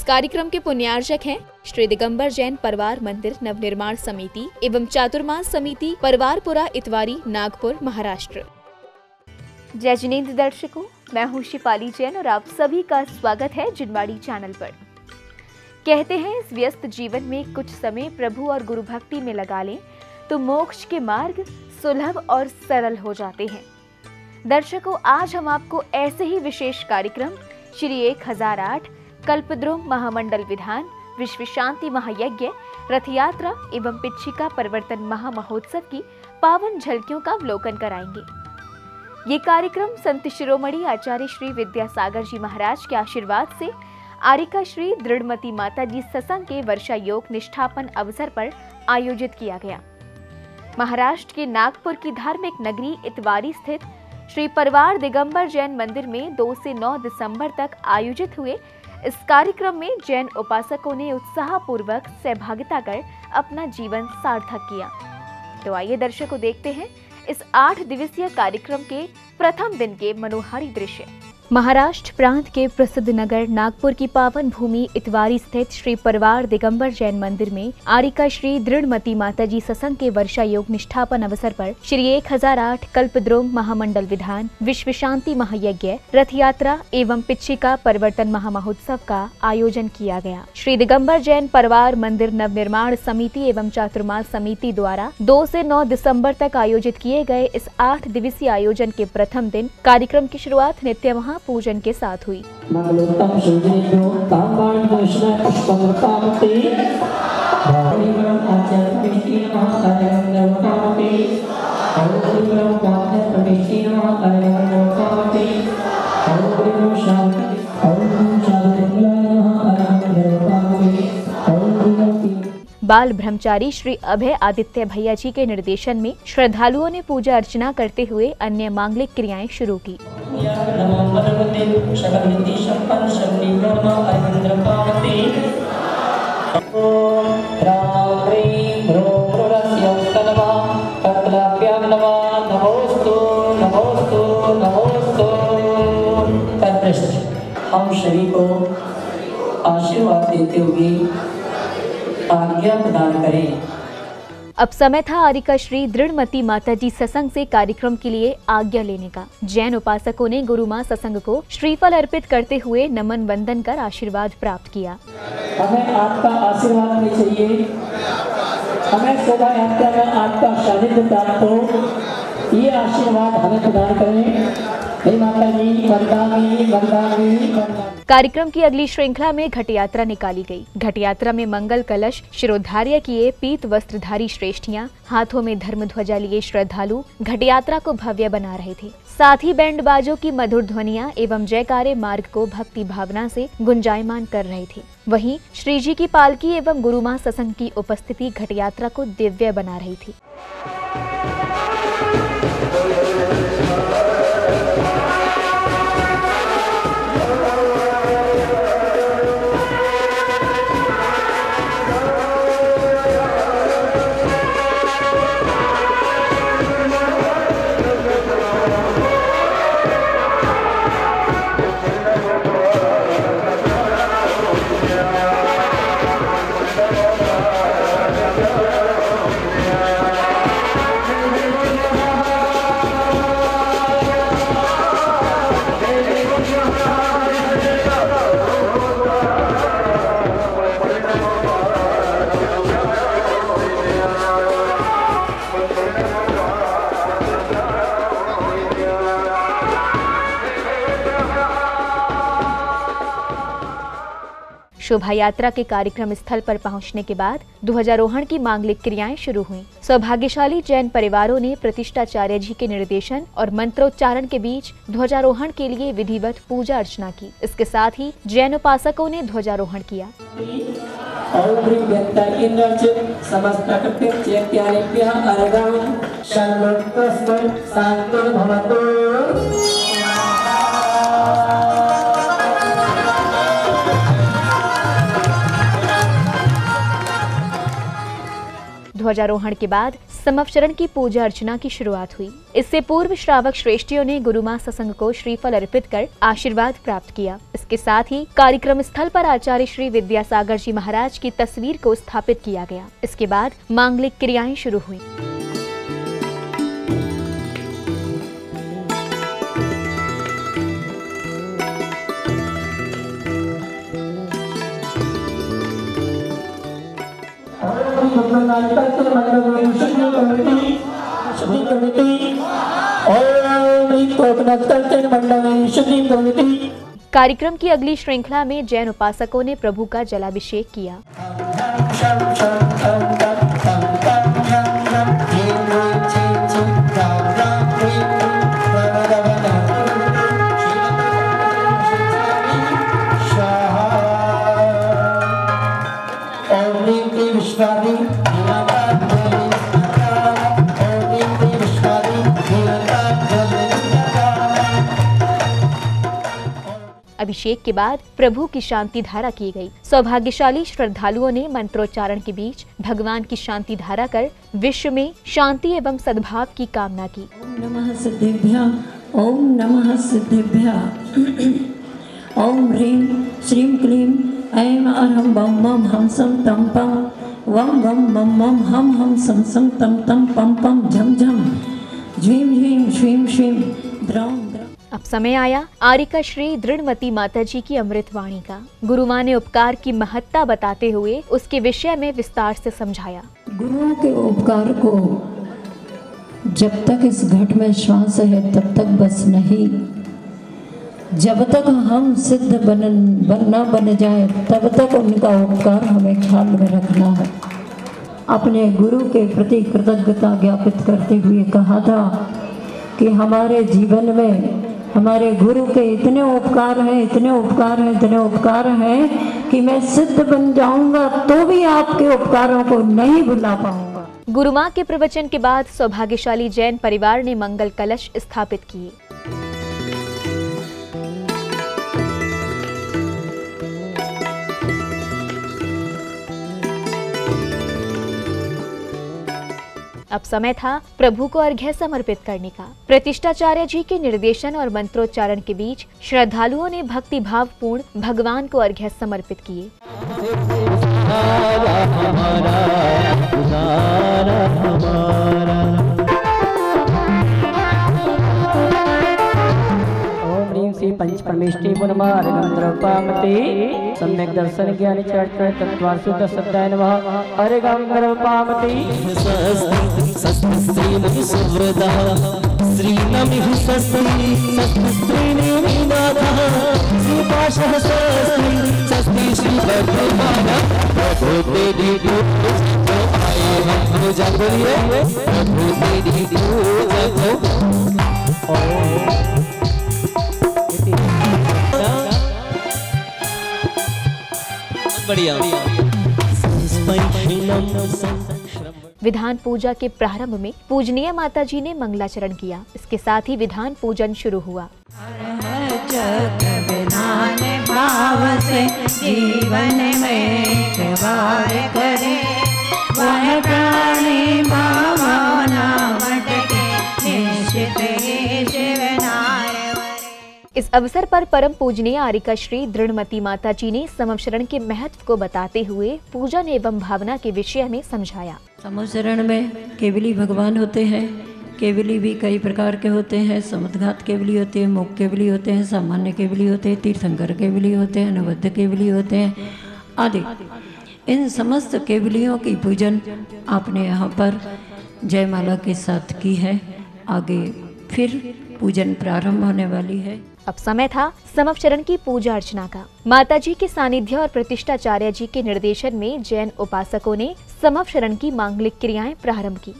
कार्यक्रम के पुण्यार्चक हैं श्री दिगंबर जैन परिवार मंदिर नवनिर्माण समिति एवं चातुर्मास समिति परवारपुरा इतवारी नागपुर महाराष्ट्र। जय जिनेंद्र दर्शकों, मैं हूँ शिफाली जैन और आप सभी का स्वागत है जिनवाड़ी चैनल पर। कहते हैं इस व्यस्त जीवन में कुछ समय प्रभु और गुरु भक्ति में लगा लें तो मोक्ष के मार्ग सुलभ और सरल हो जाते हैं। दर्शकों, आज हम आपको ऐसे ही विशेष कार्यक्रम श्री 1008 कल्पद्रुम महामंडल विधान विश्व शांति महायज्ञ रथ यात्रा एवं पिच्छिका परिवर्तन महामहोत्सव की पावन झलकियों का अवलोकन कराएंगे। ये कार्यक्रम संत शिरोमणि आचार्य श्री विद्यासागर जी महाराज के आशीर्वाद से आरिका श्री दृढ़मती माता जी सत्संग के वर्षा योग निष्ठापन अवसर पर आयोजित किया गया। महाराष्ट्र के नागपुर की धार्मिक नगरी इतवारी स्थित श्री परिवार दिगंबर जैन मंदिर में 2 से 9 दिसंबर तक आयोजित हुए इस कार्यक्रम में जैन उपासकों ने उत्साहपूर्वक सहभागिता कर अपना जीवन सार्थक किया। तो आइए दर्शकों देखते हैं इस 8 दिवसीय कार्यक्रम के प्रथम दिन के मनोहारी दृश्य। महाराष्ट्र प्रांत के प्रसिद्ध नगर नागपुर की पावन भूमि इतवारी स्थित श्री परिवार दिगंबर जैन मंदिर में आरिका श्री दृढ़मती माता जी सत्संग के वर्षा योग निष्ठापन अवसर पर श्री 1008 कल्पद्रुम महामंडल विधान विश्व शांति महायज्ञ रथ यात्रा एवं पिच्छिका परिवर्तन महामहोत्सव का आयोजन किया गया। श्री दिगंबर जैन परिवार मंदिर नवनिर्माण समिति एवं चातुर्मास समिति द्वारा 2 से 9 दिसंबर तक आयोजित किए गए इस 8 दिवसीय आयोजन के प्रथम दिन कार्यक्रम की शुरुआत नित्य पूजन के साथ हुई। बाल ब्रह्मचारी श्री अभय आदित्य भैया जी के निर्देशन में श्रद्धालुओं ने पूजा अर्चना करते हुए अन्य मांगलिक क्रियाएं शुरू की। हम सभी को आशीर्वाद देते हुए आज्ञा प्रदान करें। अब समय था आरिका श्री दृढ़मती माता जी सत्संग से कार्यक्रम के लिए आज्ञा लेने का। जैन उपासकों ने गुरु मां सत्संग को श्रीफल अर्पित करते हुए नमन वंदन कर आशीर्वाद प्राप्त किया। हमें आपका आशीर्वाद नहीं चाहिए, हमें शोभा यात्रा में आपका सानिध्य प्राप्त हो, ये आशीर्वाद हमें प्रदान करें। माता जी वरदानी वरदानी। कार्यक्रम की अगली श्रृंखला में घट यात्रा निकाली गई। घट यात्रा में मंगल कलश शिरोधार्य किए पीत वस्त्रधारी श्रेष्ठियां हाथों में धर्म ध्वजा लिए श्रद्धालु घट यात्रा को भव्य बना रहे थे। साथ ही बैंड बाजों की मधुर ध्वनियां एवं जयकारे मार्ग को भक्ति भावना से गुंजायमान कर रहे थे। वहीं श्री जी की पालकी एवं गुरु मां सत्संग की उपस्थिति घट यात्रा को दिव्य बना रही थी। शोभा यात्रा के कार्यक्रम स्थल पर पहुंचने के बाद ध्वजारोहण की मांगलिक क्रियाएं शुरू हुईं। सौभाग्यशाली जैन परिवारों ने प्रतिष्ठाचार्य जी के निर्देशन और मंत्रोच्चारण के बीच ध्वजारोहण के लिए विधिवत पूजा अर्चना की। इसके साथ ही जैन उपासकों ने ध्वजारोहण किया। ध्वजारोहण के बाद समवचरण की पूजा अर्चना की शुरुआत हुई। इससे पूर्व श्रावक श्रेष्ठियों ने गुरु मां सत्संग को श्रीफल अर्पित कर आशीर्वाद प्राप्त किया। इसके साथ ही कार्यक्रम स्थल पर आचार्य श्री विद्यासागर जी महाराज की तस्वीर को स्थापित किया गया। इसके बाद मांगलिक क्रियाएं शुरू हुई। कार्यक्रम की अगली श्रृंखला में जैन उपासकों ने प्रभु का जलाभिषेक किया। अभिषेक के बाद प्रभु की शांति धारा की गई। सौभाग्यशाली श्रद्धालुओं ने मंत्रोच्चारण के बीच भगवान की शांति धारा कर विश्व में शांति एवं सद्भाव की कामना की। ओम नमः सिद्धिभ्यां, ओम नमः सिद्धिभ्यां, ओम ह्रीं श्रीं क्लीं ऐं अरहं बम बम हम सम तम पम वम वम बम बम हम सम सम तम तम पम पम झम झम झ्वीं झ्वीं श्वीं श्वीं द्रौं। अब समय आया आरिका श्री दृढ़मती माताजी की अमृत वाणी का। गुरु मां ने उपकार की महत्ता बताते हुए उसके विषय में विस्तार से समझाया। गुरुओं के उपकार को जब तक इस घट में श्वास है तब तक बस नहीं, जब तक हम सिद्ध न बन जाए तब तक उनका उपकार हमें ख्याल में रखना है। अपने गुरु के प्रति कृतज्ञता ज्ञापित करते हुए कहा था कि हमारे जीवन में हमारे गुरु के इतने उपकार हैं, इतने उपकार हैं, इतने उपकार हैं कि मैं सिद्ध बन जाऊंगा तो भी आपके उपकारों को नहीं भुला पाऊंगा। गुरु मां के प्रवचन के बाद सौभाग्यशाली जैन परिवार ने मंगल कलश स्थापित किए। अब समय था प्रभु को अर्घ्य समर्पित करने का। प्रतिष्ठाचार्य जी के निर्देशन और मंत्रोच्चारण के बीच श्रद्धालुओं ने भक्ति भाव पूर्ण भगवान को अर्घ्य समर्पित किए। पंच परमेष्टि पुनमार्गं द्रवपामते सम्यक दर्शन ज्ञान चर्चा तत्वार शुद्ध सत्याय नमः अर्घं द्रवपामते सस्त्री सुवृदः श्रीनमिः सस्त्री सस्त्रीनिनाथः श्रीपाशः सस्त्री श्री भगवान प्रभु तेरी पूजा आए हम पूजा करिए प्रभु तेरी पूजा को विधान पूजा के प्रारंभ में पूजनीय माताजी ने मंगलाचरण किया। इसके साथ ही विधान पूजन शुरू हुआ। विधान भाव से जीवन में व्यवहार करे वह प्राणी भावना मटके निश्चित इस अवसर पर परम पूजनीय आरिका श्री दृढ़मती माताजी ने समवचरण के महत्व को बताते हुए पूजन एवं भावना के विषय में समझाया। समवचरण में केवली भगवान होते हैं। केवली भी कई प्रकार के होते हैं। समुद्घात केवली होते हैं, मुख केवली होते हैं, सामान्य केवली होते हैं, तीर्थंकर केवली होते हैं, अनवद्य केवली होते हैं आदि। इन समस्त केवलियों की पूजन आपने यहाँ पर जयमाला के साथ की है। आगे फिर पूजन प्रारंभ होने वाली है। अब समय था समवचरण की पूजा अर्चना का। माताजी के सानिध्य और प्रतिष्ठाचार्य जी के निर्देशन में जैन उपासकों ने समवचरण की मांगलिक क्रियाएं प्रारंभ की।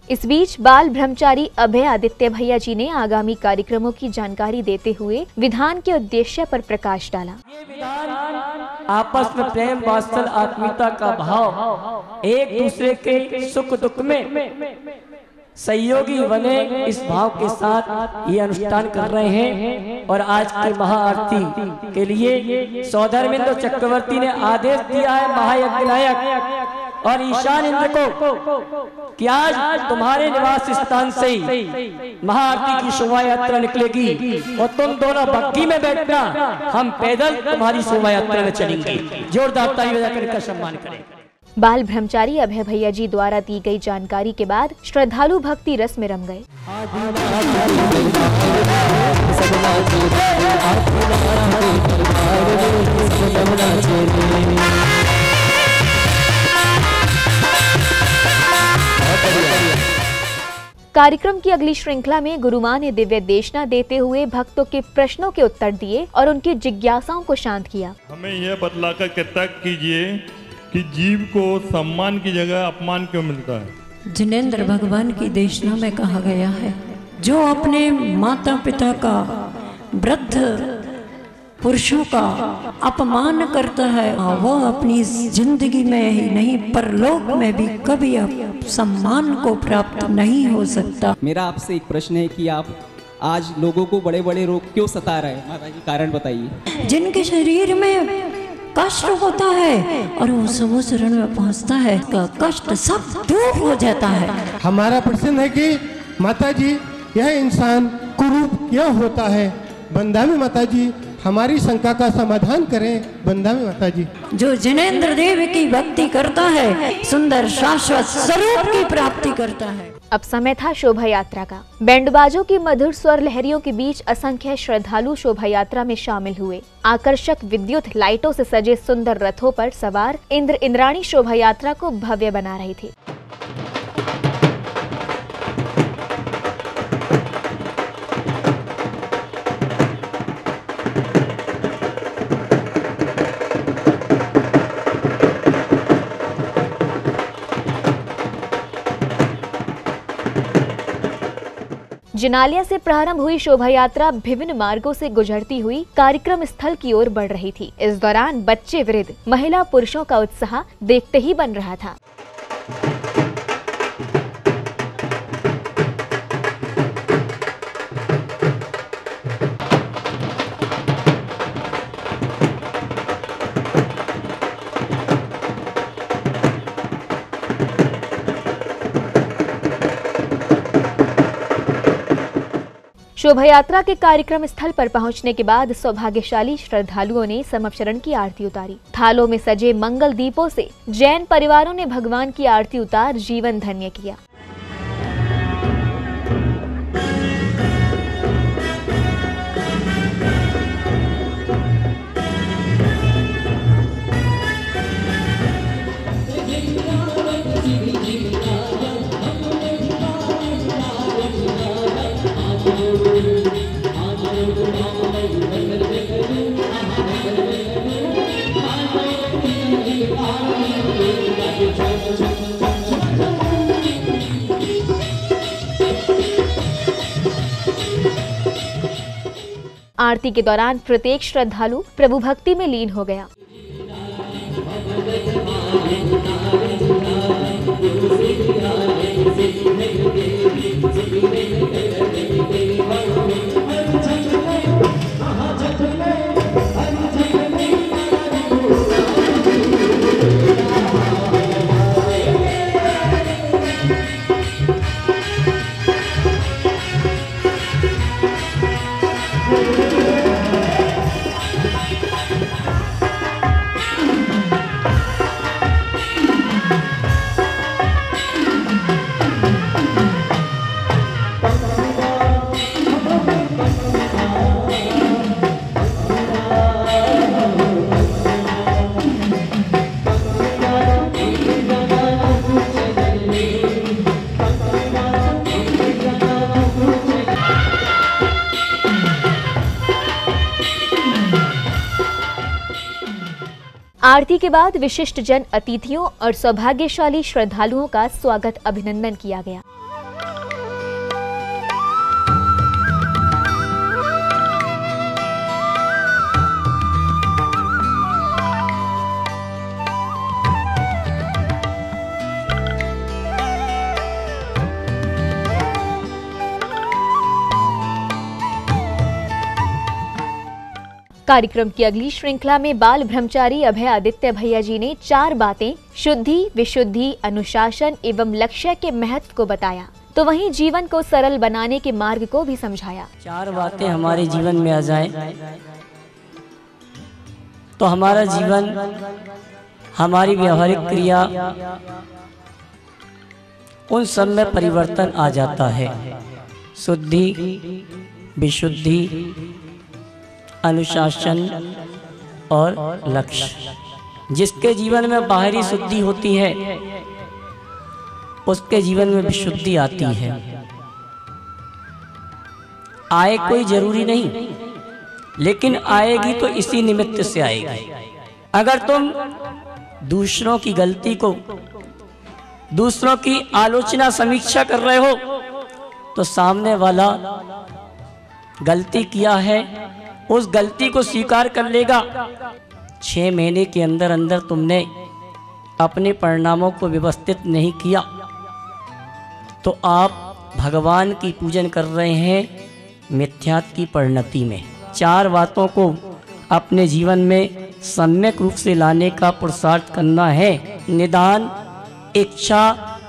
इस बीच बाल ब्रह्मचारी अभय आदित्य भैया जी ने आगामी कार्यक्रमों की जानकारी देते हुए विधान के उद्देश्य पर प्रकाश डाला। ये विधान आपस में प्रेम, वात्सल, आत्मीयता का भाव, एक दूसरे के सुख दुख में सहयोगी बने, इस भाव के साथ ये अनुष्ठान कर रहे हैं। और आज की महाआरती के लिए सौधर्मेंद्र चक्रवर्ती ने आदेश दिया है महायज्ञ नायक और ईशान इंद्र को कि आज तुम्हारे निवास स्थान से महाआरती की शोभा यात्रा निकलेगी और तुम दोनों बग्घी में बैठना, हम पैदल तुम्हारी शोभा यात्रा में चलेंगे। जोरदार ताली बजाकर इनका सम्मान करें। बाल ब्रह्मचारी अभय भैया जी द्वारा दी गई जानकारी के बाद श्रद्धालु भक्ति रस में रम गए। कार्यक्रम की अगली श्रृंखला में गुरुमां ने दिव्य देशना देते हुए भक्तों के प्रश्नों के उत्तर दिए और उनकी जिज्ञासाओं को शांत किया। हमें यह बतलाकर कृतज्ञ कीजिए कि जीव को सम्मान की जगह अपमान क्यों मिलता है। जिनेंद्र भगवान की देशना में कहा गया है, जो अपने माता पिता का, वृद्ध पुरुषों का अपमान करता है वो अपनी जिंदगी में ही नहीं परलोक में भी कभी सम्मान को प्राप्त नहीं हो सकता। मेरा आपसे एक प्रश्न है कि आप आज लोगों को बड़े बड़े रोग क्यों सता रहे हैं, माता जी कारण बताइए। जिनके शरीर में कष्ट होता है और वो समूह शरण में पहुंचता है, का कष्ट सब दूर हो जाता है। हमारा प्रश्न है कि माता जी यह इंसान कुरूप क्यों होता है, बंदा में माता जी हमारी शंका का समाधान करें। बंदा में माता जी जो जिनेंद्र देव की भक्ति करता है सुंदर शाश्वत स्वरूप की प्राप्ति करता है। अब समय था शोभा यात्रा का। बैंडबाजों की मधुर स्वर लहरियों के बीच असंख्य श्रद्धालु शोभा यात्रा में शामिल हुए। आकर्षक विद्युत लाइटों से सजे सुंदर रथों पर सवार इंद्र इंद्राणी शोभा यात्रा को भव्य बना रही थी। जिनालिया से प्रारंभ हुई शोभा यात्रा विभिन्न मार्गों से गुजरती हुई कार्यक्रम स्थल की ओर बढ़ रही थी। इस दौरान बच्चे, वृद्ध, महिला, पुरुषों का उत्साह देखते ही बन रहा था। शोभा यात्रा के कार्यक्रम स्थल पर पहुंचने के बाद सौभाग्यशाली श्रद्धालुओं ने समपशरण की आरती उतारी। थालों में सजे मंगल दीपों से जैन परिवारों ने भगवान की आरती उतार जीवन धन्य किया। आरती के दौरान प्रत्येक श्रद्धालु प्रभु भक्ति में लीन हो गया। आरती के बाद विशिष्ट जन अतिथियों और सौभाग्यशाली श्रद्धालुओं का स्वागत अभिनंदन किया गया। कार्यक्रम की अगली श्रृंखला में बाल ब्रह्मचारी अभय आदित्य भैया जी ने 4 बातें शुद्धि, विशुद्धि, अनुशासन एवं लक्ष्य के महत्व को बताया, तो वहीं जीवन को सरल बनाने के मार्ग को भी समझाया। 4 बातें हमारे जीवन में आ जाए तो हमारा जीवन, हमारी व्यवहारिक क्रिया, उन सब में परिवर्तन आ जाता है। शुद्धि, विशुद्धि, अनुशासन और लक्ष्य। जिसके जीवन में बाहरी शुद्धि होती है उसके जीवन में विशुद्धि आती है। आए कोई जरूरी नहीं, लेकिन आएगी तो इसी निमित्त से आएगी। अगर तुम दूसरों की गलती को, दूसरों की आलोचना, समीक्षा कर रहे हो तो सामने वाला गलती किया है, उस गलती को स्वीकार कर लेगा। 6 महीने के अंदर अंदर तुमने अपने परिणामों को व्यवस्थित नहीं किया तो आप भगवान की पूजन कर रहे हैं मिथ्यात्व की परिणति में। 4 बातों को अपने जीवन में सम्यक रूप से लाने का पुरुषार्थ करना है। निदान इच्छा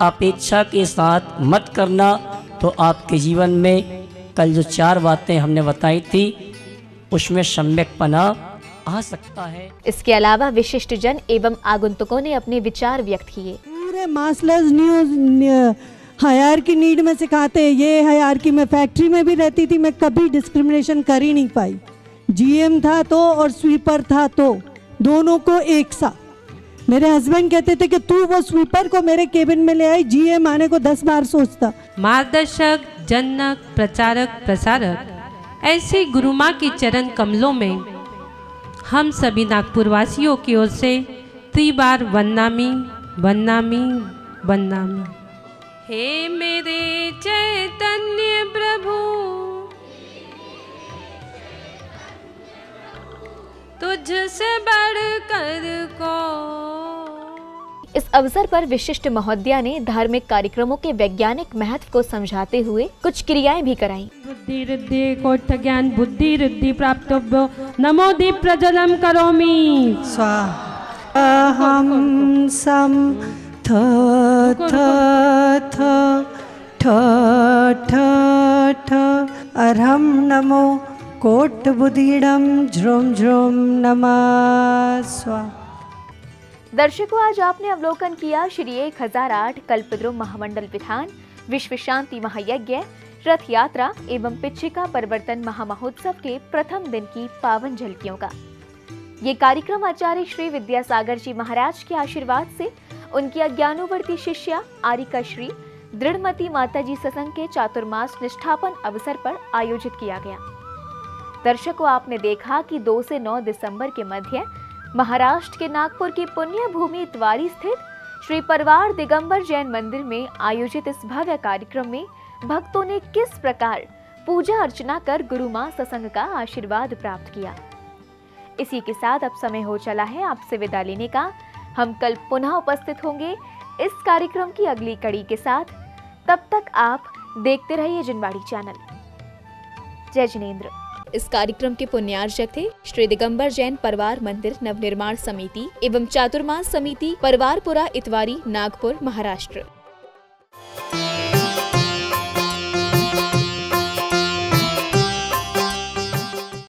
अपेक्षा के साथ मत करना, तो आपके जीवन में कल जो 4 बातें हमने बताई थी उसमें सम्यकपना आ सकता है। इसके अलावा विशिष्ट जन एवं आगंतुकों ने अपने विचार व्यक्त किए। पूरे मास्टर्स न्यूज हायरार्की नीड में सिखाते हैं। ये हायरार्की में फैक्ट्री में भी रहती थी, मैं कभी डिस्क्रिमिनेशन कर ही नहीं पाई। जीएम था तो और स्वीपर था तो दोनों को एक साथ। मेरे हस्बैंड कहते थे कि तू वो स्वीपर को मेरे केबिन में ले आई, जीएम आने को 10 बार सोचता। मार्गदर्शक, जनक, प्रचारक, प्रसारक, ऐसे गुरु माँ के चरण कमलों में हम सभी नागपुर वासियों की ओर से त्रिबार वंदनामी वंदनामी वंदनामी। हे मेरे चैतन्य प्रभु, तुझसे बढ़कर को। इस अवसर पर विशिष्ट महोदया ने धार्मिक कार्यक्रमों के वैज्ञानिक महत्व को समझाते हुए कुछ क्रियाएं भी कराईं। बुद्धि रिद्धि कोट ज्ञान बुद्धि रिद्धि प्राप्तव्यो नमो दीप प्रज्वलम करोमि स्वाहा। हम सम थ थ थ ठ ठ ठ अरहम नमो कोट बुद्धीडम झ्रोम झ्रोम नमः स्वाहा। दर्शकों, आज आपने अवलोकन किया श्री 1008 कल्पद्रुम महामंडल विधान, विश्व शांति महायज्ञ, रथ यात्रा एवं पिछिका परिवर्तन महामहोत्सव के प्रथम दिन की पावन झलकियों का। ये कार्यक्रम आचार्य श्री विद्यासागर जी महाराज के आशीर्वाद से उनकी अज्ञानुवर्ती शिष्या आरिका श्री दृढ़मती माता जी सत्संग के चातुर्मास निष्ठापन अवसर पर आयोजित किया गया। दर्शकों, आपने देखा कि 2 से 9 दिसंबर के मध्य महाराष्ट्र के नागपुर की पुण्य भूमि इतवारी स्थित श्री परवार दिगंबर जैन मंदिर में आयोजित इस भव्य कार्यक्रम में भक्तों ने किस प्रकार पूजा अर्चना कर गुरु मां सत्संग का आशीर्वाद प्राप्त किया। इसी के साथ अब समय हो चला है आपसे विदा लेने का। हम कल पुनः उपस्थित होंगे इस कार्यक्रम की अगली कड़ी के साथ। तब तक आप देखते रहिए जिनवाड़ी चैनल। जय जिनेंद्र। इस कार्यक्रम के पुण्यार्चक थे श्री दिगंबर जैन परवार मंदिर नवनिर्माण समिति एवं चातुर्मास समिति परवारपुरा इतवारी नागपुर महाराष्ट्र।